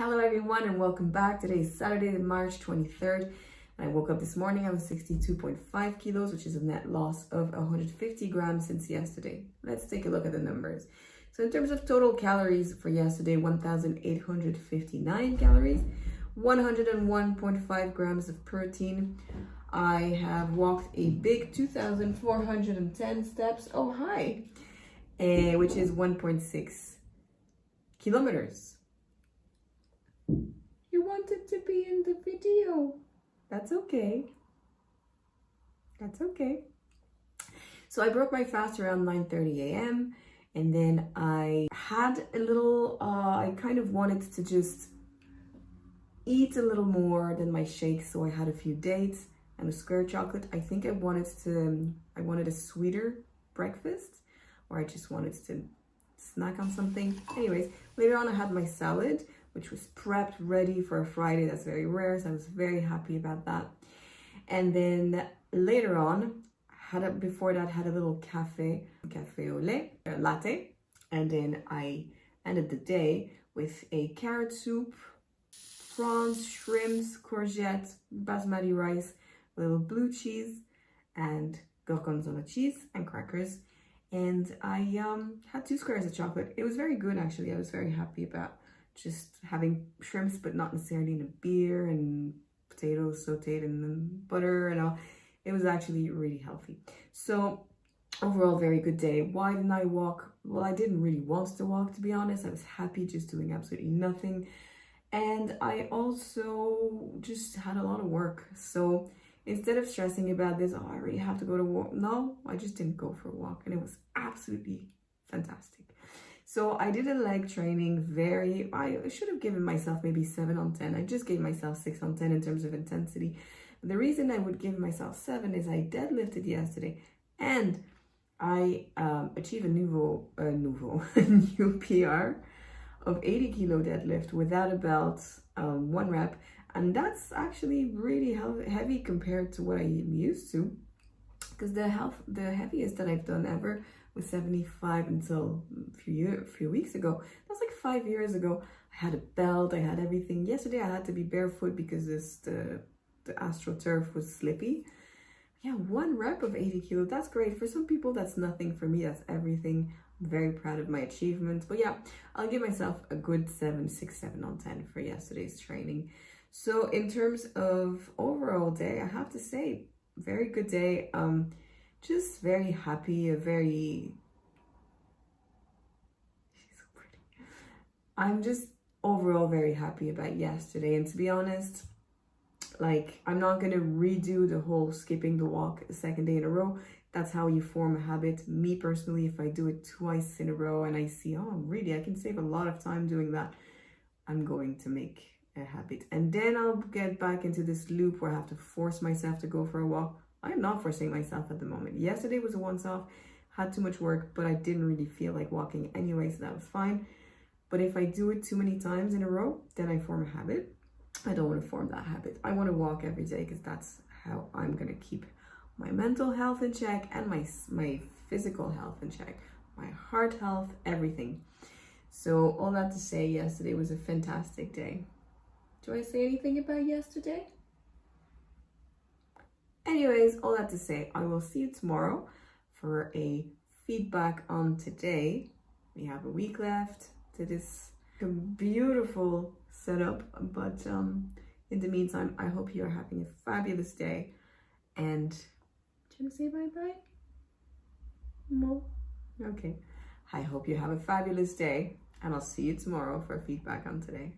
Hello everyone and welcome back. Today is Saturday, March 23rd. And I woke up this morning, I was 62.5 kilos, which is a net loss of 150 grams since yesterday. Let's take a look at the numbers. So in terms of total calories for yesterday, 1,859 calories, 101.5 grams of protein. I have walked a big 2,410 steps, oh hi, which is 1.6 kilometers. You wanted to be in the video. That's okay. That's okay. So I broke my fast around 9:30 a.m. and then I had a little, I kind of wanted to just eat a little more than my shake. So I had a few dates and a square chocolate. I think I wanted a sweeter breakfast, or I just wanted to snack on something. Anyways, later on I had my salad, which was prepped, ready for a Friday. That's very rare, so I was very happy about that. And then later on, before that, had a little cafe au lait, latte. And then I ended the day with a carrot soup, prawns, shrimps, courgettes, basmati rice, a little blue cheese, and gorgonzola cheese and crackers. And I had 2 squares of chocolate. It was very good, actually. I was very happy about just having shrimps, but not necessarily in a beer, and potatoes sauteed in butter and all. It was actually really healthy. So overall, very good day. Why didn't I walk? Well, I didn't really want to walk, to be honest. I was happy just doing absolutely nothing. And I also just had a lot of work. So instead of stressing about this, oh, I really have to go to walk. No, I just didn't go for a walk, and it was absolutely fantastic. So I did a leg training, I should have given myself maybe 7 on 10. I just gave myself 6 on 10 in terms of intensity. The reason I would give myself 7 is I deadlifted yesterday and I achieved a new PR of 80 kilo deadlift without a belt, 1 rep. And that's actually really heavy compared to what I am used to, because the heaviest that I've done ever was 75 until a few weeks ago. That was like 5 years ago. I had a belt, I had everything. Yesterday I had to be barefoot because the AstroTurf was slippy. Yeah, 1 rep of 80 kilo, that's great. For some people that's nothing. For me, that's everything. I'm very proud of my achievements. But yeah, I'll give myself a good 7 on 10 for yesterday's training. So in terms of overall day, I have to say, very good day. Just very happy, she's so pretty. I'm just overall very happy about yesterday. And to be honest, like, I'm not going to redo the whole skipping the walk a second day in a row. That's how you form a habit. Me personally, if I do it twice in a row and I see, oh, really, I can save a lot of time doing that, I'm going to make a habit. And then I'll get back into this loop where I have to force myself to go for a walk. I'm not forcing myself at the moment. Yesterday was a once-off, had too much work, but I didn't really feel like walking anyway, so that was fine. But if I do it too many times in a row, then I form a habit. I don't want to form that habit. I want to walk every day, because that's how I'm going to keep my mental health in check and my physical health in check, my heart health, everything. So all that to say, yesterday was a fantastic day. Do I say anything about yesterday? Anyways, all that to say, I will see you tomorrow for a feedback on today. We have a week left to this beautiful setup, but in the meantime, I hope you are having a fabulous day. And do you want to say bye-bye? No? Okay. I hope you have a fabulous day, and I'll see you tomorrow for feedback on today.